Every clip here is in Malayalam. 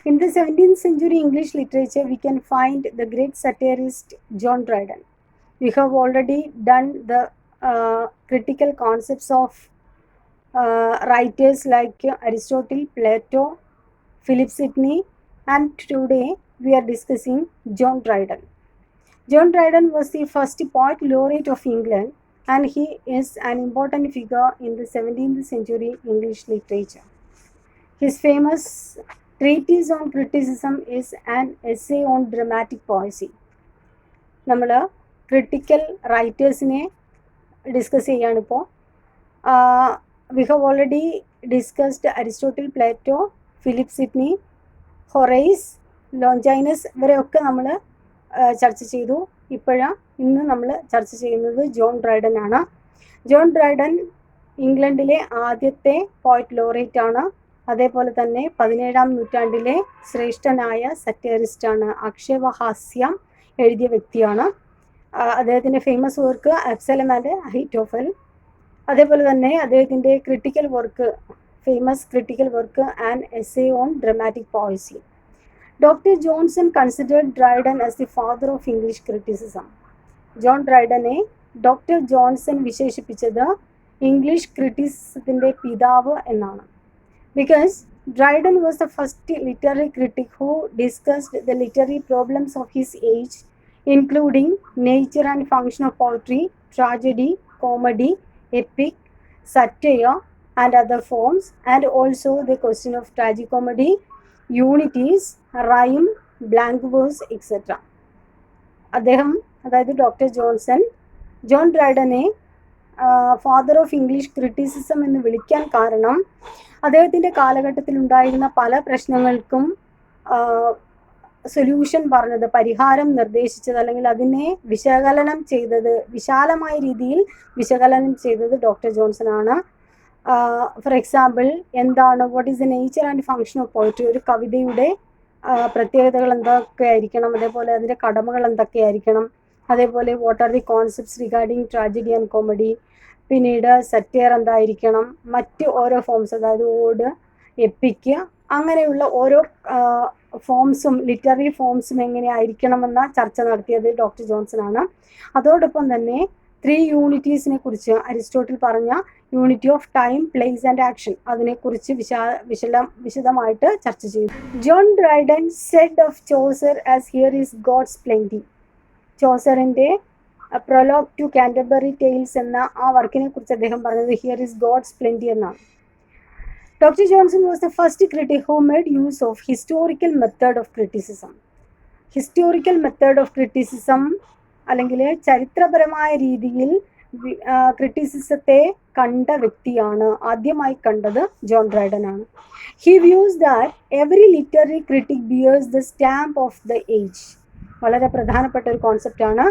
In the 17th century English literature, we can find the great satirist John Dryden. We have already done the critical concepts of writers like Aristotle, Plato, Philip Sidney, and today we are discussing John Dryden. John Dryden was the first poet laureate of England, and he is an important figure in the 17th century English literature. His famous treatise on criticism is an essay on dramatic poesy. നമ്മൾ ക്രിട്ടിക്കൽ റൈറ്റേഴ്സിനെ ഡിസ്കസ് ചെയ്യുകയാണിപ്പോൾ. We have already discussed Aristotle, Plato, Philip Sidney, Horace, Longinus ഇവരെയൊക്കെ നമ്മൾ ചർച്ച ചെയ്തു. ഇന്ന് നമ്മൾ ചർച്ച ചെയ്യുന്നത് ജോൺ ഡ്രൈഡൻ ആണ്. ജോൺ ഡ്രൈഡൻ ഇംഗ്ലണ്ടിലെ ആദ്യത്തെ പോയറ്റ് ലോറേറ്റ് ആണ്. അതേപോലെ തന്നെ 17-ാം നൂറ്റാണ്ടിലെ ശ്രേഷ്ഠനായ സറ്റയറിസ്റ്റാണ്. അക്ഷരഹാസ്യം എഴുതിയ വ്യക്തിയാണ്. അദ്ദേഹത്തിൻ്റെ famous work Absalom and Achitophel. അതേപോലെ തന്നെ അദ്ദേഹത്തിൻ്റെ critical work, famous critical work and essay on dramatic poesy. Doctor Johnson considered Dryden as the father of English criticism. John ഡ്രൈഡനെ ഡോക്ടർ ജോൺസൺ വിശേഷിപ്പിച്ചത് ഇംഗ്ലീഷ് ക്രിറ്റിസിസത്തിൻ്റെ പിതാവ് എന്നാണ്. Because Dryden was the first literary critic who discussed the literary problems of his age, including nature and function of poetry, tragedy, comedy, epic, satire, and other forms, and also the question of tragicomedy, unities, rhyme, blank verse, etc. അതായത് ഡോക്ടർ ജോൺ ഡ്രൈഡനെ ഫാദർ ഓഫ് ഇംഗ്ലീഷ് ക്രിറ്റിസിസം എന്ന് വിളിക്കാൻ കാരണം അദ്ദേഹത്തിൻ്റെ കാലഘട്ടത്തിലുണ്ടായിരുന്ന പല പ്രശ്നങ്ങൾക്കും സൊല്യൂഷൻ പറഞ്ഞത്, പരിഹാരം നിർദ്ദേശിച്ചത്, അല്ലെങ്കിൽ അതിനെ വിശകലനം ചെയ്തത്, വിശാലമായ രീതിയിൽ വിശകലനം ചെയ്തത് ഡോക്ടർ ജോൺസൺ ആണ്. For example, what is the nature and function of poetry, ഒരു കവിതയുടെ പ്രത്യേകതകൾ എന്തൊക്കെയായിരിക്കണം, അതേപോലെ അതിൻ്റെ കടമകൾ എന്തൊക്കെയായിരിക്കണം, അതേപോലെ what are the concepts regarding tragedy and comedy, പിന്നീട് സറ്റയർ എന്തായിരിക്കണം, മറ്റ് ഓരോ ഫോംസ്, അതായത് ഓഡ്, എപ്പിക്ക്, അങ്ങനെയുള്ള ഓരോ ഫോംസും ലിറ്റററി ഫോംസും എങ്ങനെയായിരിക്കണമെന്ന ചർച്ച നടത്തിയത് ഡോക്ടർ ജോൺസൺ ആണ്. അതോടൊപ്പം തന്നെ 3 യൂണിറ്റീസിനെ കുറിച്ച് അരിസ്റ്റോട്ടിൽ പറഞ്ഞ unity of time, place and action, അതിനെക്കുറിച്ച് വിശദമായിട്ട് ചർച്ച ചെയ്തു. John Dryden said of Chaucer as here is God's plenty. ചോസറിൻ്റെ പ്രൊലോഗ് ടു കാൻറ്റർബറി ടെയിൽസ് എന്ന ആ വർക്കിനെ കുറിച്ച് അദ്ദേഹം പറഞ്ഞത് ഹിയർ ഈസ് ഗോഡ്സ് പ്ലെന്റി എന്നാണ്. Doctor Johnson was the first critic who made use of historical method of criticism. Historical method of criticism അല്ലെങ്കിൽ ചരിത്രപരമായ രീതിയിൽ ക്രിറ്റിസിസത്തെ കണ്ട വ്യക്തിയാണ്. ആദ്യമായി കണ്ടത് ജോൺ ഡ്രൈഡൻ ആണ്. He views that every literary critic bears the stamp of the age. വളരെ പ്രധാനപ്പെട്ട ഒരു കോൺസെപ്റ്റാണ്.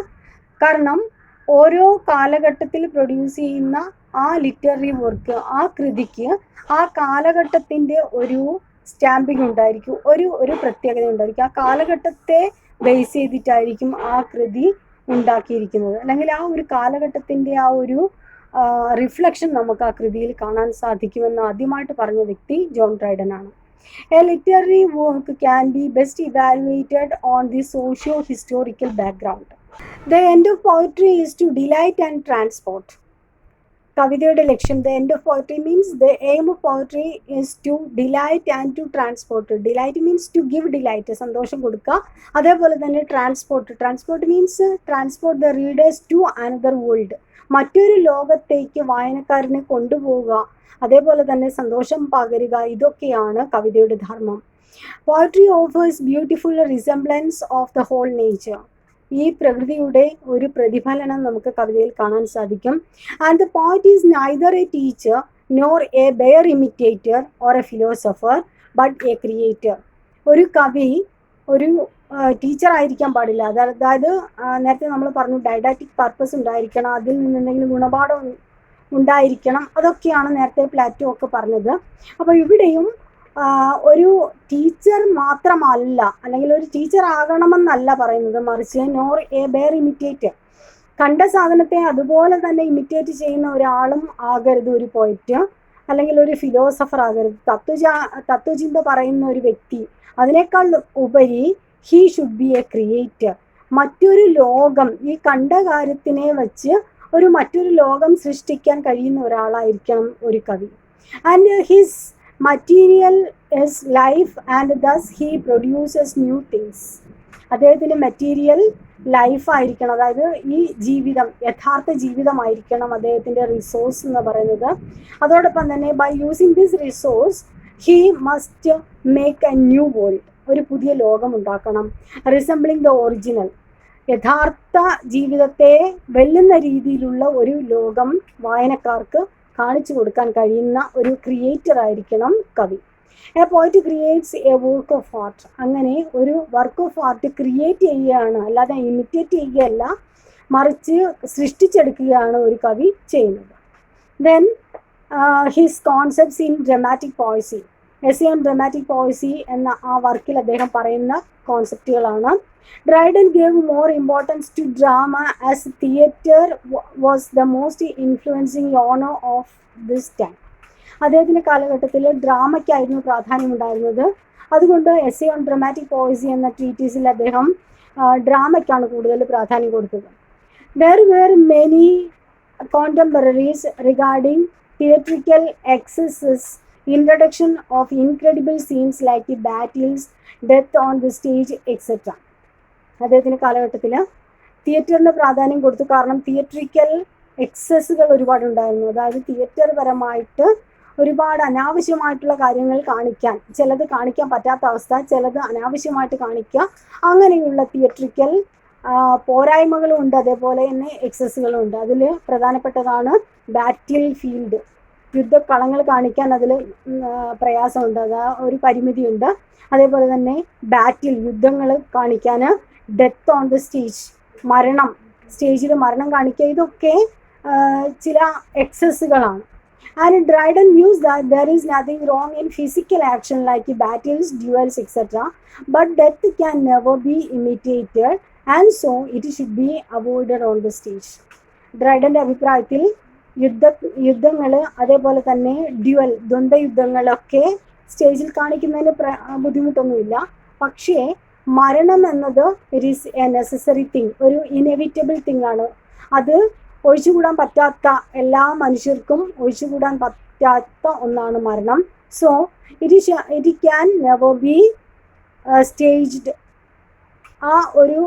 കാരണം ഓരോ കാലഘട്ടത്തിൽ പ്രൊഡ്യൂസ് ചെയ്യുന്ന ആ ലിറ്റററി വർക്ക്, ആ കൃതിക്ക് ആ കാലഘട്ടത്തിൻ്റെ ഒരു സ്റ്റാമ്പിങ് ഉണ്ടായിരിക്കും, ഒരു പ്രത്യേകത ഉണ്ടായിരിക്കും. ആ കാലഘട്ടത്തെ ബേസ് ചെയ്തിട്ടായിരിക്കും ആ കൃതി ഉണ്ടാക്കിയിരിക്കുന്നത്, അല്ലെങ്കിൽ ആ ഒരു കാലഘട്ടത്തിൻ്റെ ആ ഒരു റിഫ്ലക്ഷൻ നമുക്ക് ആ കൃതിയിൽ കാണാൻ സാധിക്കുമെന്ന് ആദ്യമായിട്ട് പറഞ്ഞ വ്യക്തി ജോൺ ഡ്രൈഡൻ ആണ്. A literary work can be best evaluated on the socio-historical background. The end of poetry is to delight and transport. കവിതയുടെ ലക്ഷ്യം, the end of poetry means the aim of poetry is to delight and to transport. Delight means to give delight, സന്തോഷം കൊടുക്കുക. അതേപോലെ തന്നെ transport means transport the readers to another world, മറ്റൊരു ലോകത്തേക്ക് വായനക്കാരനെ കൊണ്ടുപോവുക, അതേപോലെ തന്നെ സന്തോഷം പകരുക. ഇതൊക്കെയാണ് കവിതയുടെ ധർമ്മം. Poetry offers beautiful resemblance of the whole nature. ഈ പ്രകൃതിയുടെ ഒരു പ്രതിഫലനം നമുക്ക് കവിതയിൽ കാണാൻ സാധിക്കും. And the poet is neither a teacher nor a bare imitator or a philosopher but a creator. ഒരു കവി ഒരു ടീച്ചർ ആയിരിക്കാൻ പാടില്ല. അതായത് നേരത്തെ നമ്മൾ പറഞ്ഞു ഡൈഡാക്റ്റിക് പർപ്പസ് ഉണ്ടായിരിക്കണം, അതിൽ നിന്ന് എന്തെങ്കിലും ഗുണപാഠം ഉണ്ടായിരിക്കണം. അതൊക്കെയാണ് നേരത്തെ പ്ലാറ്റോ ഒക്കെ പറഞ്ഞത്. അപ്പോൾ ഇവിടെയും ഒരു ടീച്ചർ മാത്രമല്ല, അല്ലെങ്കിൽ ഒരു ടീച്ചർ ആകണമെന്നല്ല പറയുന്നത്, മറിച്ച് നോർ എ ബെയർ ഇമിറ്റേറ്റർ, കണ്ട സാധനത്തെ അതുപോലെ തന്നെ ഇമിറ്റേറ്റ് ചെയ്യുന്ന ഒരാളും ആകരുത് ഒരു പോയിറ്റ്. അല്ലെങ്കിൽ ഒരു ഫിലോസഫർ ആകരുത്, തത്വചിന്ത പറയുന്ന ഒരു വ്യക്തി. അതിനേക്കാൾ ഉപരി he should be A creator. മറ്റൊരു ലോകം, ഈ കണ്ട കാര്യത്തിനെ വെച്ച് മറ്റൊരു ലോകം സൃഷ്ടിക്കാൻ കഴിയുന്ന ഒരാളായിരിക്കണം ഒരു കവി. And his material is life and thus he produces new things. അദ്ദേഹത്തിൻ്റെ മെറ്റീരിയൽ ലൈഫായിരിക്കണം, അതായത് ഈ ജീവിതം യഥാർത്ഥ ജീവിതമായിരിക്കണം അദ്ദേഹത്തിൻ്റെ റിസോഴ്സ് എന്ന് പറയുന്നത്. അതോടൊപ്പം തന്നെ by using this resource he must make a new world, ഒരു പുതിയ ലോകം ഉണ്ടാക്കണം. റിസംബ്ലിങ് ദ ഒറിജിനൽ, യഥാർത്ഥ ജീവിതത്തെ വെല്ലുന്ന രീതിയിലുള്ള ഒരു ലോകം വായനക്കാർക്ക് കാണിച്ചു കൊടുക്കാൻ കഴിയുന്ന ഒരു ക്രിയേറ്റർ ആയിരിക്കണം കവി. എ പോയിറ്റ് creates A work of art. അങ്ങനെ ഒരു വർക്ക് ഓഫ് ആർട്ട് ക്രിയേറ്റ് ചെയ്യുകയാണ്, അല്ലാതെ ഇമിറ്റേറ്റ് ചെയ്യുകയല്ല, മറിച്ച് സൃഷ്ടിച്ചെടുക്കുകയാണ് ഒരു കവി ചെയ്യുന്നത്. Then his concepts in dramatic പോയസി. Essay on dramatic പോയസി എന്ന ആ വർക്കിൽ അദ്ദേഹം പറയുന്ന കോൺസെപ്റ്റുകളാണ്. Dryden gave more importance to drama as theatre was the most influencing genre of this time. അദ്ദേഹത്തിൻ്റെ കാലഘട്ടത്തിൽ ഡ്രാമയ്ക്കായിരുന്നു പ്രാധാന്യമുണ്ടായിരുന്നത്. അതുകൊണ്ട് എസ്സേ ഓൺ ഡ്രമാറ്റിക് പോയസി എന്ന ട്രീറ്റീസിൽ അദ്ദേഹം ഡ്രാമയ്ക്കാണ് കൂടുതൽ പ്രാധാന്യം കൊടുത്തത്. There were many contemporaries regarding theatrical excesses, introduction of incredible scenes like battles, death on the stage, etc. അദ്ദേഹത്തിൻ്റെ കാലഘട്ടത്തിൽ തിയേറ്ററിന് പ്രാധാന്യം കൊടുത്തു. കാരണം തിയേറ്ററിക്കൽ എക്സസുകൾ ഒരുപാടുണ്ടായിരുന്നു. അതായത് തിയേറ്റർ പരമായിട്ട് ഒരുപാട് അനാവശ്യമായിട്ടുള്ള കാര്യങ്ങൾ കാണിക്കാൻ, ചിലത് കാണിക്കാൻ പറ്റാത്ത അവസ്ഥ, ചിലത് അനാവശ്യമായിട്ട് കാണിക്കുക, അങ്ങനെയുള്ള തിയേറ്ററിക്കൽ പോരായ്മകളും ഉണ്ട്, അതേപോലെ തന്നെ എക്സസുകളും ഉണ്ട്. അതിൽ പ്രധാനപ്പെട്ടതാണ് ബാറ്റിൽ ഫീൽഡ്, യുദ്ധക്കളങ്ങൾ കാണിക്കാൻ അതിൽ പ്രയാസമുണ്ട്, അത് ഒരു പരിമിതിയുണ്ട്. അതേപോലെ തന്നെ ബാറ്റിൽ, യുദ്ധങ്ങൾ കാണിക്കാൻ, ഡെത്ത് ഓൺ ദ സ്റ്റേജ്, മരണം, സ്റ്റേജിൽ മരണം കാണിക്കുക, ഇതൊക്കെ ചില എക്സസുകളാണ്. And Dryden views that there is nothing wrong in physical action like battles, duels, etcetera, but death can never be imitated and so it should be avoided on the stage. ഡ്രൈഡൻ്റെ അഭിപ്രായത്തിൽ യുദ്ധങ്ങൾ, അതേപോലെ തന്നെ ഡ്യുവൽ, ദ്വന്ദ്വയുദ്ധങ്ങളൊക്കെ സ്റ്റേജിൽ കാണിക്കുന്നതിന് ബുദ്ധിമുട്ടൊന്നുമില്ല. പക്ഷേ മരണം എന്നത് it is A necessary thing, ഒരു ഇനെവിറ്റബിൾ തിങ് ആണ്. അത് ഒഴിച്ചുകൂടാൻ പറ്റാത്ത, എല്ലാ മനുഷ്യർക്കും ഒഴിച്ചുകൂടാൻ പറ്റാത്ത ഒന്നാണ് മരണം. So it can never B staged. ആ ഒരു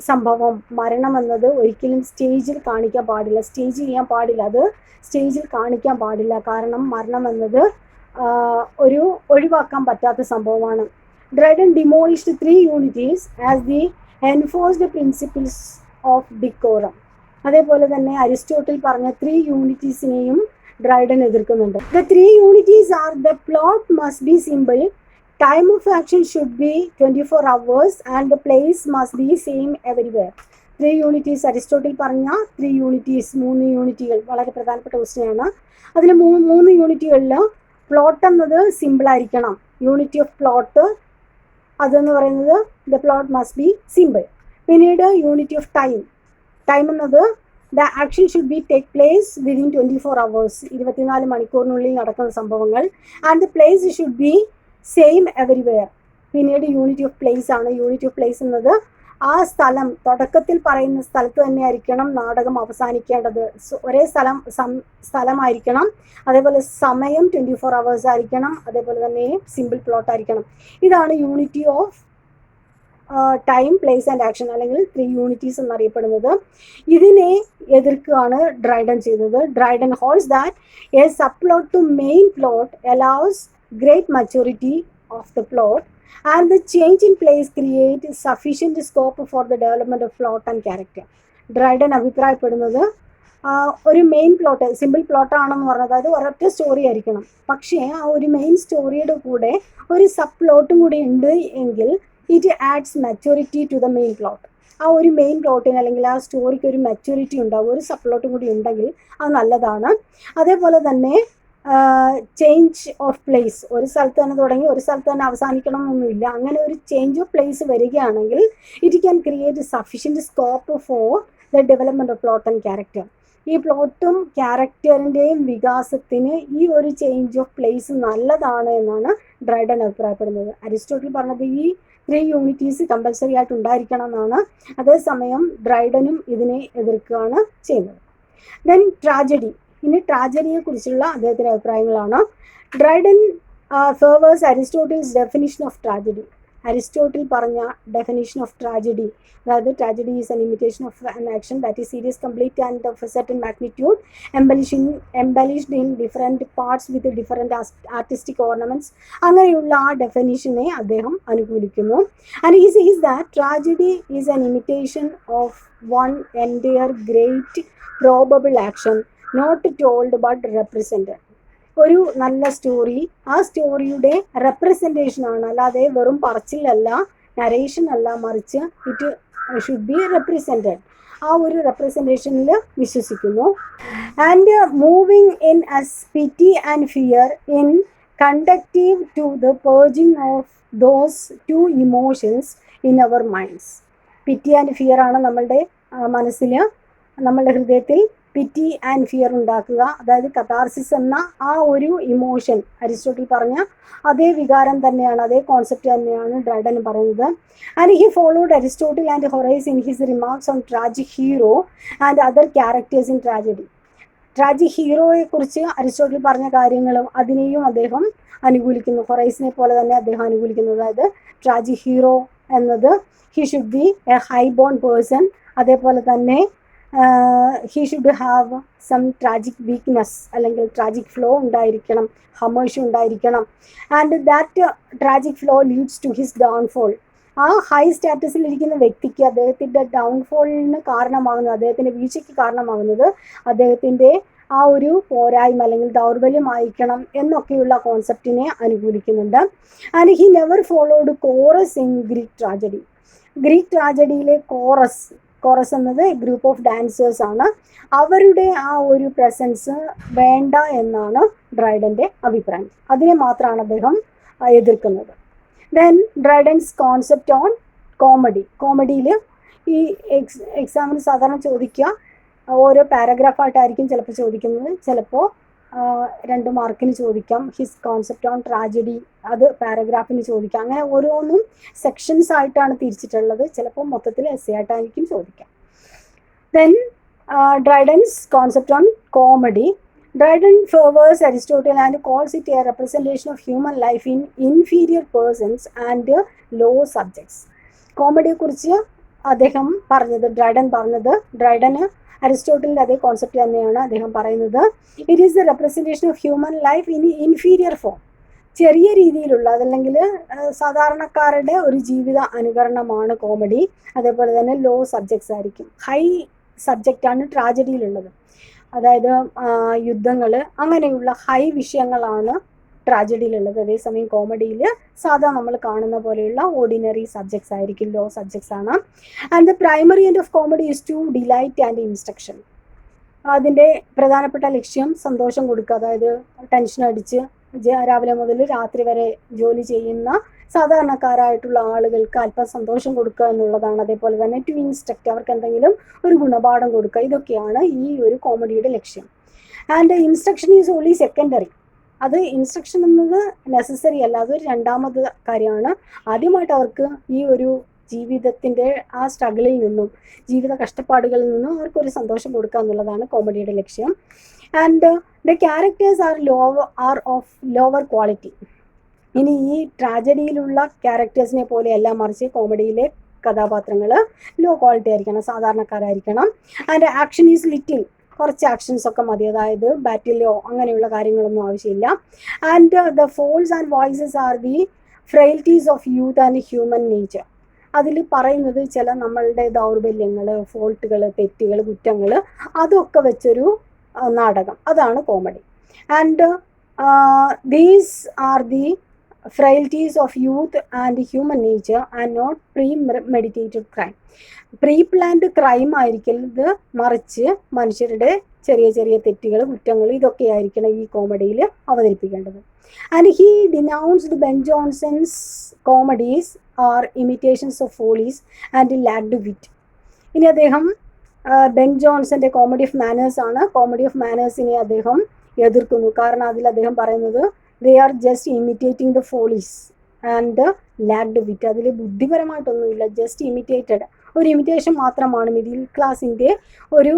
സംഭവം, മരണം എന്നത് ഒരിക്കലും സ്റ്റേജിൽ കാണിക്കാൻ പാടില്ല, സ്റ്റേജ് ചെയ്യാൻ പാടില്ല, അത് സ്റ്റേജിൽ കാണിക്കാൻ പാടില്ല. കാരണം മരണം എന്നത് ഒഴിവാക്കാൻ പറ്റാത്ത സംഭവമാണ്. Dryden demolished 3 unities as the enforced principles of decorum. അതേപോലെ തന്നെ അരിസ്റ്റോട്ടിൽ പറഞ്ഞ 3 യൂണിറ്റീസിനെയും Dryden എതിർക്കുന്നുണ്ട്. The 3 unities are: the plot must be simple, time of action should be 24 hours, and the place must be same everywhere. 3 unities, Aristotle പറഞ്ഞ 3 യൂണിറ്റീസ്, 3 യൂണിറ്റികൾ വളരെ പ്രധാനപ്പെട്ട ക്വസ്റ്റ്യനാണ്. അതിൽ 3 യൂണിറ്റുകളിൽ പ്ലോട്ട് എന്നത് സിമ്പിളായിരിക്കണം. യൂണിറ്റി ഓഫ് പ്ലോട്ട് അതെന്ന് പറയുന്നത് the plot must be simple. പിന്നീട് യൂണിറ്റി ഓഫ് ടൈം, ടൈം എന്നത് the action should be take place within 24 hours, 24 മണിക്കൂറിനുള്ളിൽ നടക്കുന്ന സംഭവങ്ങൾ. And the place should be same everywhere. പിന്നീട് യൂണിറ്റി ഓഫ് പ്ലേസ് ആണ്. യൂണിറ്റി ഓഫ് പ്ലേസ് എന്നത് ആ സ്ഥലം, തുടക്കത്തിൽ പറയുന്ന സ്ഥലത്ത് തന്നെ ആയിരിക്കണം നാടകം അവസാനിക്കേണ്ടത്. ഒരേ സ്ഥലമായിരിക്കണം. അതേപോലെ സമയം 24 hours ആയിരിക്കണം. അതേപോലെ തന്നെ സിമ്പിൾ പ്ലോട്ട് ആയിരിക്കണം. ഇതാണ് unity of time, place and action, അല്ലെങ്കിൽ 3 യൂണിറ്റീസ് എന്നറിയപ്പെടുന്നത്. ഇതിനെ എതിർക്കുകയാണ് ഡ്രൈഡൻ ചെയ്തത്. Dryden holds that a subplot to main plot allows great maturity of the plot and the change in place create sufficient scope for the development of plot and character. Dryden അഭിപ്രായപ്പെടുന്നത് ഒരു മെയിൻ പ്ലോട്ട്, സിമ്പിൾ പ്ലോട്ടാണെന്ന് പറഞ്ഞത്, അത് ഒരൊറ്റ സ്റ്റോറി ആയിരിക്കണം. പക്ഷേ ആ ഒരു മെയിൻ സ്റ്റോറിയുടെ കൂടെ ഒരു സബ് പ്ലോട്ടും കൂടി ഉണ്ട് എങ്കിൽ it adds maturity to the main plot. ആ ഒരു മെയിൻ പ്ലോട്ടിന് അല്ലെങ്കിൽ ആ സ്റ്റോറിക്ക് ഒരു മെച്യൂരിറ്റി ഉണ്ടാവും. ഒരു സബ് പ്ലോട്ടും കൂടി ഉണ്ടെങ്കിൽ അത് നല്ലതാണ്. അതേപോലെ തന്നെ ചേഞ്ച് ഓഫ് പ്ലേസ്, ഒരു സ്ഥലത്ത് തന്നെ തുടങ്ങി ഒരു സ്ഥലത്ത് തന്നെ അവസാനിക്കണം എന്നൊന്നുമില്ല. അങ്ങനെ ഒരു ചേഞ്ച് ഓഫ് പ്ലേസ് വരികയാണെങ്കിൽ it can create sufficient scope for the development of plot and character. ഈ പ്ലോട്ടും ക്യാരക്ടറിൻ്റെയും വികാസത്തിന് ഈ ഒരു ചേഞ്ച് ഓഫ് പ്ലേസ് നല്ലതാണ് എന്നാണ് ഡ്രൈഡൻ അഭിപ്രായപ്പെടുന്നത്. അരിസ്റ്റോട്ടിൽ പറഞ്ഞത് ഈ 3 യൂണിറ്റീസ് കമ്പൽസറി ആയിട്ട് ഉണ്ടായിരിക്കണം എന്നാണ്. അതേസമയം ഡ്രൈഡനും ഇതിനെ എതിർക്കുകയാണ് ചെയ്യുന്നത്. Then tragedy. ഇനി ട്രാജഡിയെ കുറിച്ചുള്ള അദ്ദേഹത്തിൻ്റെ അഭിപ്രായങ്ങളാണ്. Dryden favours Aristotle's definition of tragedy. Aristotle പറഞ്ഞ ഡെഫിനിഷൻ ഓഫ് ട്രാജഡി, അതായത് tragedy is an imitation of an action that is serious, complete and of a certain magnitude, embellished in different parts with different artistic ornaments. അങ്ങനെയുള്ള ആ ഡെഫിനിഷനെ അദ്ദേഹം അനുകൂലിക്കുന്നു. And he says that tragedy is an imitation of one entire great probable action, not told but represented. ഒരു നല്ല സ്റ്റോറി, ആ സ്റ്റോറിയുടെ റെപ്രസെൻറ്റേഷൻ ആണ്, അല്ലാതെ വെറും പറച്ചിലല്ല, നരേഷൻ അല്ല, മറിച്ച് ഇറ്റ് ഷുഡ് ബി റെപ്രസെൻറ്റഡ്. ആ ഒരു റെപ്രസെൻറ്റേഷനിൽ വിശ്വസിക്കുന്നു. And moving in us pity and fear in conductive to the purging of those 2 emotions in our minds. Pity and fear ആണ് നമ്മളുടെ മനസ്സിൽ, നമ്മളുടെ ഹൃദയത്തിൽ പിറ്റി ആൻഡ് ഫിയർ ഉണ്ടാക്കുക. അതായത് കഥാർസിസ് എന്ന ആ ഒരു ഇമോഷൻ, അരിസ്റ്റോട്ടിൽ പറഞ്ഞ അതേ വികാരം തന്നെയാണ്, അതേ കോൺസെപ്റ്റ് തന്നെയാണ് ഡ്രൈഡൻ പറയുന്നത്. And he followed Aristotle and Horace in his remarks on tragic hero and other characters in tragedy. Tragic ഹീറോയെ കുറിച്ച് അരിസ്റ്റോട്ടിൽ പറഞ്ഞ കാര്യങ്ങളും അതിനെയും അദ്ദേഹം അനുകൂലിക്കുന്നു. ഹൊറൈസിനെ പോലെ തന്നെ അദ്ദേഹം അനുകൂലിക്കുന്നു. അതായത് ട്രാജിക് ഹീറോ എന്നത് he should be a high born person, അതേപോലെ തന്നെ he should have some tragic weakness അല്ലെങ്കിൽ ട്രാജിക് ഫ്ലോ ഉണ്ടായിരിക്കണം, ഹമേഴ്സ് ഉണ്ടായിരിക്കണം. And that tragic flaw leads to his downfall. ആ ഹൈ സ്റ്റാറ്റസിലിരിക്കുന്ന വ്യക്തിക്ക് അദ്ദേഹത്തിൻ്റെ ഡൗൺഫോളിന് കാരണമാകുന്നത്, അദ്ദേഹത്തിൻ്റെ വീഴ്ചയ്ക്ക് കാരണമാകുന്നത് അദ്ദേഹത്തിൻ്റെ ആ ഒരു പോരായ്മ അല്ലെങ്കിൽ ദൗർബല്യമായിരിക്കണം എന്നൊക്കെയുള്ള കോൺസെപ്റ്റിനെ അനുകൂലിക്കുന്നുണ്ട്. And he never followed chorus in Greek tragedy. Greek ട്രാജഡിയിലെ കോറസ് എന്നത് ഗ്രൂപ്പ് ഓഫ് ഡാൻസേഴ്സ് ആണ്. അവരുടെ ആ ഒരു പ്രസൻസ് വേണ്ട എന്നാണ് ഡ്രൈഡൻ്റെ അഭിപ്രായം. അതിനെ മാത്രമാണ് അദ്ദേഹം എതിർക്കുന്നത്. Then Dryden's concept on comedy. കോമഡിയിൽ ഈ എക്സാമിന് സാധാരണ ചോദിക്കുക, ഓരോ പാരഗ്രാഫായിട്ടായിരിക്കും ചിലപ്പോൾ ചോദിക്കുന്നത്, ചിലപ്പോൾ 2 മാർക്കിന് ചോദിക്കാം. ഹിസ് കോൺസെപ്റ്റ് ഓൺ ട്രാജഡി അത് പാരഗ്രാഫിന് ചോദിക്കാം. അങ്ങനെ ഓരോന്നും സെക്ഷൻസ് ആയിട്ടാണ് തിരിച്ചിട്ടുള്ളത്. ചിലപ്പോൾ മൊത്തത്തിൽ എസ്സേ ആയിട്ടായിരിക്കും ചോദിക്കാം. Then Dryden's concept on comedy. Dryden favors Aristotle and calls it a representation of human life in inferior persons and low subjects. കോമഡിയെ കുറിച്ച് അദ്ദേഹം പറഞ്ഞത്, ഡ്രൈഡന് അരിസ്റ്റോട്ടലിൻ്റെ അതേ കോൺസെപ്റ്റ് തന്നെയാണ് അദ്ദേഹം പറയുന്നത്. It is the representation of human life in inferior form. ചെറിയ രീതിയിലുള്ള, അതല്ലെങ്കിൽ സാധാരണക്കാരുടെ ഒരു ജീവിത അനുകരണമാണ് കോമഡി. അതേപോലെ തന്നെ ലോ സബ്ജക്ട്സ് ആയിരിക്കും. ഹൈ സബ്ജക്റ്റാണ് ട്രാജഡിയിലുള്ളത്. അതായത് യുദ്ധങ്ങൾ, അങ്ങനെയുള്ള ഹൈ വിഷയങ്ങളാണ് ട്രാജഡിയിലുള്ളത്. അതേസമയം കോമഡിയിൽ സാധാ നമ്മൾ കാണുന്ന പോലെയുള്ള ഓർഡിനറി സബ്ജക്ട്സ് ആയിരിക്കും, ലോ സബ്ജക്ട്സ് ആണ്. And the primary end of comedy is to delight and instruction. അതിൻ്റെ പ്രധാനപ്പെട്ട ലക്ഷ്യം സന്തോഷം കൊടുക്കുക. അതായത് ടെൻഷൻ അടിച്ച് രാവിലെ മുതൽ രാത്രി വരെ ജോലി ചെയ്യുന്ന സാധാരണക്കാരായിട്ടുള്ള ആളുകൾക്ക് അല്പം സന്തോഷം കൊടുക്കുക എന്നുള്ളതാണ്. അതേപോലെ തന്നെ ടു ഇൻസ്ട്രക്റ്റ്, അവർക്ക് എന്തെങ്കിലും ഒരു ഗുണപാഠം കൊടുക്കുക. ഇതൊക്കെയാണ് ഈ ഒരു കോമഡിയുടെ ലക്ഷ്യം. And instruction is only secondary. അത് ഇൻസ്ട്രക്ഷൻ എന്നത് നെസസറി അല്ല, അതൊരു രണ്ടാമത് കാര്യമാണ്. ആദ്യമായിട്ട് അവർക്ക് ഈ ഒരു ജീവിതത്തിൻ്റെ ആ സ്ട്രഗിളിൽ നിന്നും, ജീവിത കഷ്ടപ്പാടുകളിൽ നിന്നും അവർക്കൊരു സന്തോഷം കൊടുക്കുക എന്നുള്ളതാണ് കോമഡിയുടെ ലക്ഷ്യം. And the characters are of lower quality. ഇനി ഈ ട്രാജഡിയിലുള്ള ക്യാരക്ടേഴ്സിനെ പോലെയല്ല, മറിച്ച് കോമഡിയിലെ കഥാപാത്രങ്ങൾ ലോ ക്വാളിറ്റി ആയിരിക്കണം, സാധാരണക്കാരായിരിക്കണം. ആൻഡ് ആക്ഷൻ ഈസ് ലിറ്റിൽ, കുറച്ച് ആക്ഷൻസ് ഒക്കെ മതി. അതായത് ബാറ്റിലോ അങ്ങനെയുള്ള കാര്യങ്ങളൊന്നും ആവശ്യമില്ല. And the faults and vices are the frailties of youth and human nature. അതിൽ പറയുന്നത് ചില നമ്മളുടെ ദൗർബല്യങ്ങൾ, ഫോൾട്ടുകൾ, തെറ്റുകൾ, കുറ്റങ്ങൾ, അതൊക്കെ വെച്ചൊരു നാടകം, അതാണ് comedy. And these are the frailties of youth and human nature and not premeditated crime. Preplanned crime ആയിരിക്കരുത്, മറിച്ച് മനുഷ്യരുടെ ചെറിയ ചെറിയ തെറ്റുകൾ, കുറ്റങ്ങൾ, ഇതൊക്കെ ആയിരിക്കണം ഈ കോമഡിയിൽ അവതരിപ്പിക്കേണ്ടത്. And he denounced Ben Jonson's comedies are imitations of follies and lacked wit. ഇനി അദ്ദേഹം ബെൻ ജോൺസന്റെ കോമഡി ഓഫ് മാനേഴ്സ് ആണ്. കോമഡി ഓഫ് മാനേഴ്സിനെ അദ്ദേഹം എതിർക്കുന്നു. കാരണം അതിൽ അദ്ദേഹം പറയുന്നത് they are just imitating the follies and lacked wit. അതിൽ ബുദ്ധിപരമായിട്ടൊന്നുമില്ല, ജസ്റ്റ് ഇമിറ്റേറ്റഡ്, ഒരു ഇമിറ്റേഷൻ മാത്രമാണ്. മിഡിൽ ക്ലാസിൻ്റെ ഒരു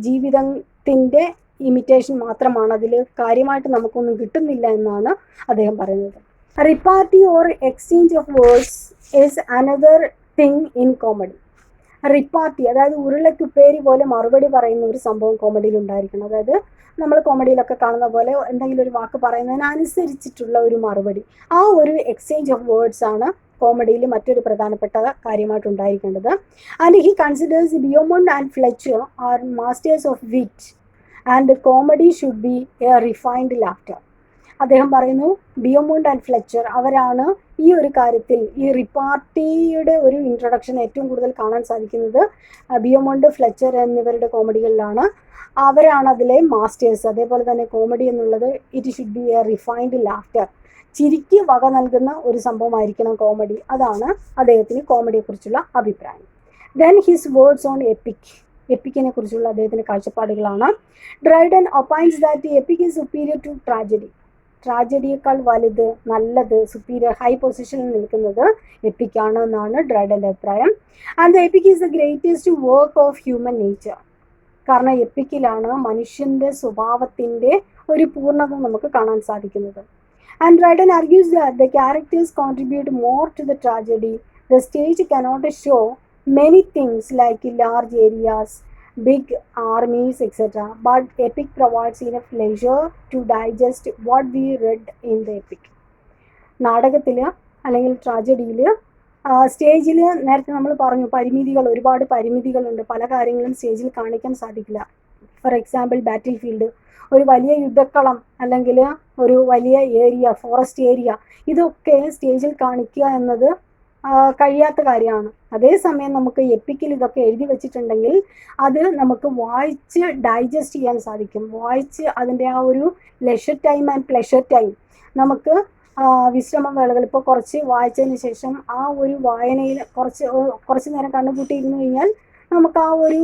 ജീവിതത്തിൻ്റെ ഇമിറ്റേഷൻ മാത്രമാണ്, അതിൽ കാര്യമായിട്ട് നമുക്കൊന്നും കിട്ടുന്നില്ല എന്നാണ് അദ്ദേഹം പറയുന്നത്. Repartee or exchange of words is another thing in comedy. Repartee, അതായത് ഉരുളക്കുപ്പേരി പോലെ മറുപടി പറയുന്ന ഒരു സംഭവം കോമഡിയിൽ ഉണ്ടായിരിക്കണം. അതായത് നമ്മൾ കോമഡിയിലൊക്കെ കാണുന്ന പോലെ എന്തെങ്കിലും ഒരു വാക്ക് പറയുന്നതിനനുസരിച്ചിട്ടുള്ള ഒരു മറുപടി, ആ ഒരു എക്സ്ചേഞ്ച് ഓഫ് വേർഡ്സ് ആണ് കോമഡിയിൽ മറ്റൊരു പ്രധാനപ്പെട്ട കാര്യമായിട്ട് ഉണ്ടായിരിക്കേണ്ടത്. And he considers Beaumont and Fletcher are masters of wit and comedy should be a refined laughter. അദ്ദേഹം പറയുന്നു ബിയോമോണ്ട് ആൻഡ് ഫ്ലെച്ചർ അവരാണ് ഈ ഒരു കാര്യത്തിൽ, ഈ റിപ്പാർട്ടിയുടെ ഒരു ഇൻട്രൊഡക്ഷൻ ഏറ്റവും കൂടുതൽ കാണാൻ സാധിക്കുന്നത് ബിയോമോണ്ട്, ഫ്ലെച്ചർ എന്നിവരുടെ കോമഡികളിലാണ്. അവരാണ് അതിലെ മാസ്റ്റേഴ്സ്. അതേപോലെ തന്നെ കോമഡി എന്നുള്ളത് it should be a refined laughter, ചിരിക്ക് വക നൽകുന്ന ഒരു സംഭവമായിരിക്കണം കോമഡി. അതാണ് അദ്ദേഹത്തിന് കോമഡിയെക്കുറിച്ചുള്ള അഭിപ്രായം. Then his words on epic. എപ്പിക്കിനെ കുറിച്ചുള്ള അദ്ദേഹത്തിൻ്റെ കാഴ്ചപ്പാടുകളാണ്. Dryden opines that epic is superior to tragedy. ട്രാജഡിയേക്കാൾ വലുത്, നല്ലത്, സുപ്പീരിയർ, ഹൈ പൊസിഷനിൽ നിൽക്കുന്നത് എപ്പിക്കാണ് എന്നാണ് ഡ്രൈഡൻ്റെ അഭിപ്രായം. And the epic is the greatest work of human nature. കാരണം എപ്പിക്കിലാണ് മനുഷ്യൻ്റെ സ്വഭാവത്തിൻ്റെ ഒരു പൂർണ്ണത നമുക്ക് കാണാൻ സാധിക്കുന്നത്. And Dryden argues that the characters contribute more to the tragedy. The stage cannot show many things like large areas, big armies, etc. But epic provides enough leisure to digest what we read in the epic. നാടകത്തിൽ അല്ലെങ്കിൽ ട്രാജഡിയിൽ സ്റ്റേജിൽ നേരത്തെ നമ്മൾ പറഞ്ഞു പരിമിതികൾ, ഒരുപാട് പരിമിതികളുണ്ട്, പല കാര്യങ്ങളും സ്റ്റേജിൽ കാണിക്കാൻ സാധിക്കില്ല. ഫോർ എക്സാമ്പിൾ ബാറ്റിൽ ഫീൽഡ്, ഒരു വലിയ യുദ്ധക്കളം അല്ലെങ്കിൽ ഒരു വലിയ ഏരിയ, ഫോറസ്റ്റ് ഏരിയ, ഇതൊക്കെ സ്റ്റേജിൽ കാണിക്കുക എന്നത് കഴിയാത്ത കാര്യമാണ്. അതേസമയം നമുക്ക് എപ്പിക്കിൽ ഇതൊക്കെ എഴുതി വെച്ചിട്ടുണ്ടെങ്കിൽ അത് നമുക്ക് വായിച്ച് ഡൈജസ്റ്റ് ചെയ്യാൻ സാധിക്കും. വായിച്ച് അതിൻ്റെ ആ ഒരു leisure time and pleasure time, നമുക്ക് വിശ്രമ വേളകൾ, ഇപ്പോൾ കുറച്ച് വായിച്ചതിന് ശേഷം ആ ഒരു വായനയിൽ കുറച്ച് നേരം കണ്ണുപൂട്ടിയിരുന്നു കഴിഞ്ഞാൽ നമുക്ക് ആ ഒരു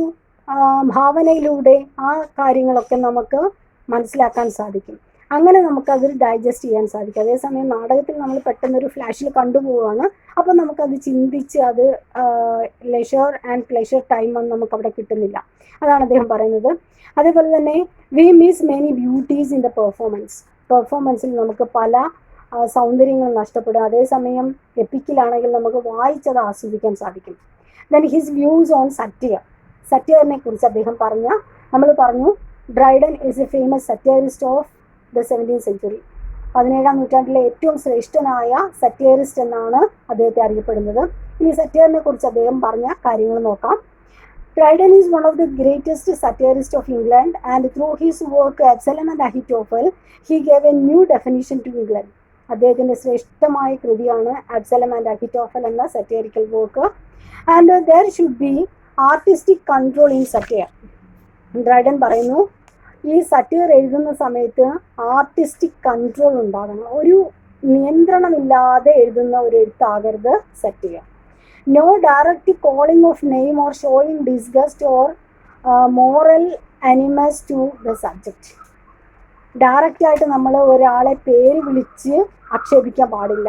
ഭാവനയിലൂടെ ആ കാര്യങ്ങളൊക്കെ നമുക്ക് മനസ്സിലാക്കാൻ സാധിക്കും. അങ്ങനെ നമുക്കതിൽ ഡൈജസ്റ്റ് ചെയ്യാൻ സാധിക്കും. അതേസമയം നാടകത്തിൽ നമ്മൾ പെട്ടെന്നൊരു ഫ്ലാഷിൽ കണ്ടുപോവുകയാണ്, അപ്പോൾ നമുക്കത് ചിന്തിച്ച് അത് ലെഷർ ആൻഡ് പ്ലെഷർ ടൈം ഒന്നും നമുക്കവിടെ കിട്ടുന്നില്ല. അതാണ് അദ്ദേഹം പറയുന്നത്. അതേപോലെ തന്നെ we miss many beauties in the പെർഫോമൻസിൽ നമുക്ക് പല സൗന്ദര്യങ്ങൾ നഷ്ടപ്പെടും. അതേസമയം എപ്പിക്കിലാണെങ്കിൽ നമുക്ക് വായിച്ചത് ആസ്വദിക്കാൻ സാധിക്കും. ദെൻ ഹിസ് വ്യൂസ് ഓൺ സറ്റയറിനെ കുറിച്ച് അദ്ദേഹം നമ്മൾ പറഞ്ഞു Dryden is a famous satirist of the 17th century. 17ാം നൂറ്റാണ്ടിലെ ഏറ്റവും ശ്രേഷ്ഠനായ സറ്റയറിസ്റ്റ് എന്നാണ് അദ്ദേഹത്തെ അറിയപ്പെടുന്നത്. ഇനി സറ്റയറിനെ കുറിച്ച് അദ്ദേഹം പറഞ്ഞ കാര്യങ്ങൾ നോക്കാം. Dryden is one of the greatest satirists of England, and through his work Absalom and Ahitophel, he gave a new definition to England. അദ്ദേഹത്തിൻ്റെ ശ്രേഷ്ഠമായ കൃതിയാണ് അബ്സലം ആൻഡ് അഹിറ്റോഫൽ എന്ന satirical work. And there should be artistic control in satire. Dryden പറയുന്നു ഈ സറ്റയർ എഴുതുന്ന സമയത്ത് ആർട്ടിസ്റ്റിക് കൺട്രോൾ ഉണ്ടാകണം. ഒരു നിയന്ത്രണമില്ലാതെ എഴുതുന്ന ഒരു എഴുത്താകരുത് satire. No direct calling of name or showing disgust or moral animus to the subject. ഡയറക്റ്റായിട്ട് നമ്മൾ ഒരാളെ പേര് വിളിച്ച് ആക്ഷേപിക്കാൻ പാടില്ല.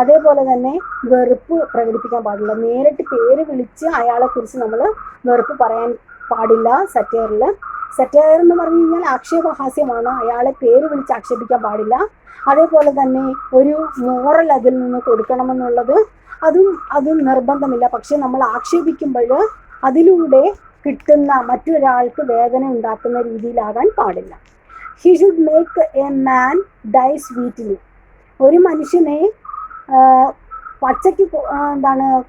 അതേപോലെ തന്നെ വെറുപ്പ് പ്രകടിപ്പിക്കാൻ പാടില്ല. നേരിട്ട് പേര് വിളിച്ച് അയാളെക്കുറിച്ച് നമ്മൾ വെറുപ്പ് പറയാൻ പാടില്ല സറ്റയറിൽ. സറ്റയർ എന്ന് പറഞ്ഞു കഴിഞ്ഞാൽ ആക്ഷേപഹാസ്യമാണ്. അയാളെ പേര് വിളിച്ച് ആക്ഷേപിക്കാൻ പാടില്ല. അതേപോലെ തന്നെ ഒരു മോറൽ അതിൽ നിന്ന് കൊടുക്കണമെന്നുള്ളത് അതും നിർബന്ധമില്ല. പക്ഷെ നമ്മൾ ആക്ഷേപിക്കുമ്പോൾ അതിലൂടെ കിട്ടുന്ന മറ്റൊരാൾക്ക് വേദന ഉണ്ടാക്കുന്ന രീതിയിലാകാൻ പാടില്ല. He should make a man die sweetly. ഒരു മനുഷ്യനെ പച്ചയ്ക്ക്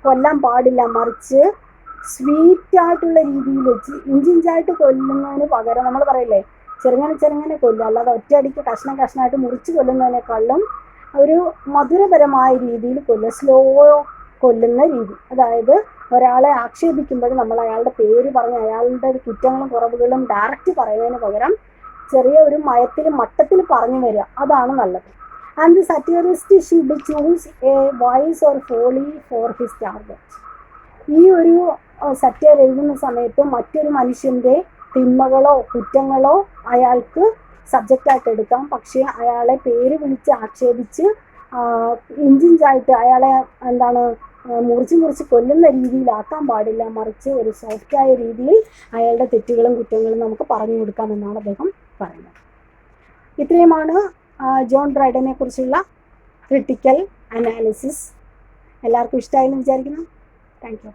കൊല്ലാൻ പാടില്ല, മറിച്ച് സ്വീറ്റായിട്ടുള്ള രീതിയിൽ വെച്ച് ഇഞ്ചിഞ്ചായിട്ട് കൊല്ലുന്നതിന് പകരം നമ്മൾ പറയില്ലേ ചെറുങ്ങനെ കൊല്ലുക, അല്ലാതെ ഒറ്റയടിക്ക് കഷ്ണമായിട്ട് മുറിച്ച് കൊല്ലുന്നതിനേക്കാളും ഒരു മധുരപരമായ രീതിയിൽ കൊല്ലുക, സ്ലോ കൊല്ലുന്ന രീതി. അതായത് ഒരാളെ ആക്ഷേപിക്കുമ്പോൾ നമ്മൾ അയാളുടെ പേര് പറഞ്ഞ് അയാളുടെ കുറ്റങ്ങളും കുറവുകളും ഡയറക്റ്റ് പറയുന്നതിന് പകരം ചെറിയ ഒരു മട്ടത്തിൽ പറഞ്ഞു വരിക, അതാണ് നല്ലത്. And the satirist should choose a vice or folly for his target. ഈ ഒരു സറ്റയർ എഴുതുന്ന സമയത്ത് മറ്റൊരു മനുഷ്യൻ്റെ തിന്മകളോ കുറ്റങ്ങളോ അയാൾക്ക് സബ്ജക്റ്റായിട്ട് എടുക്കാം. പക്ഷേ അയാളെ പേര് വിളിച്ച് ആക്ഷേപിച്ച് ഇഞ്ചിഞ്ചായിട്ട് അയാളെ എന്താണ് മുറിച്ച് കൊല്ലുന്ന രീതിയിലാക്കാൻ പാടില്ല. മറിച്ച് ഒരു സോഫ്റ്റായ രീതിയിൽ അയാളുടെ തെറ്റുകളും കുറ്റങ്ങളും നമുക്ക് പറഞ്ഞു കൊടുക്കാമെന്നാണ് അദ്ദേഹം പറയുന്നത്. ഇത്രയുമാണ് ജോൺ ഡ്രൈഡനെ കുറിച്ചുള്ള ക്രിട്ടിക്കൽ അനാലിസിസ്. എല്ലാവർക്കും ഇഷ്ടമായെന്ന് വിചാരിക്കുന്നു. Thank you.